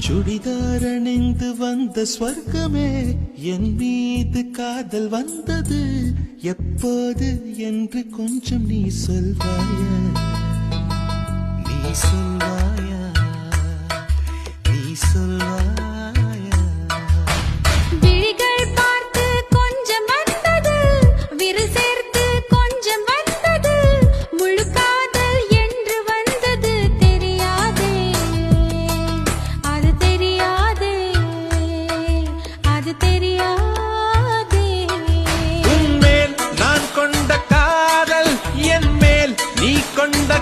சுடிதார் அணிந்து வந்த ஸ்வர்க்கமே என் மீது காதல் வந்தது எப்போது என்று கொஞ்சம் நீ சொல்வாயா, நீ சொல்வாயா, நீ சொல்வாயா. விழிகள் பார்த்து கொஞ்சம் வந்தது, விரல் சேர்த்து கொஞ்சம் வந்தது, முழு காதல் என்று வந்தது தெரியாதே, அது தெரியாதே, அது தெரியாதே. உன்மேல் நான் கொண்ட காதல் என் மேல் நீ கொண்ட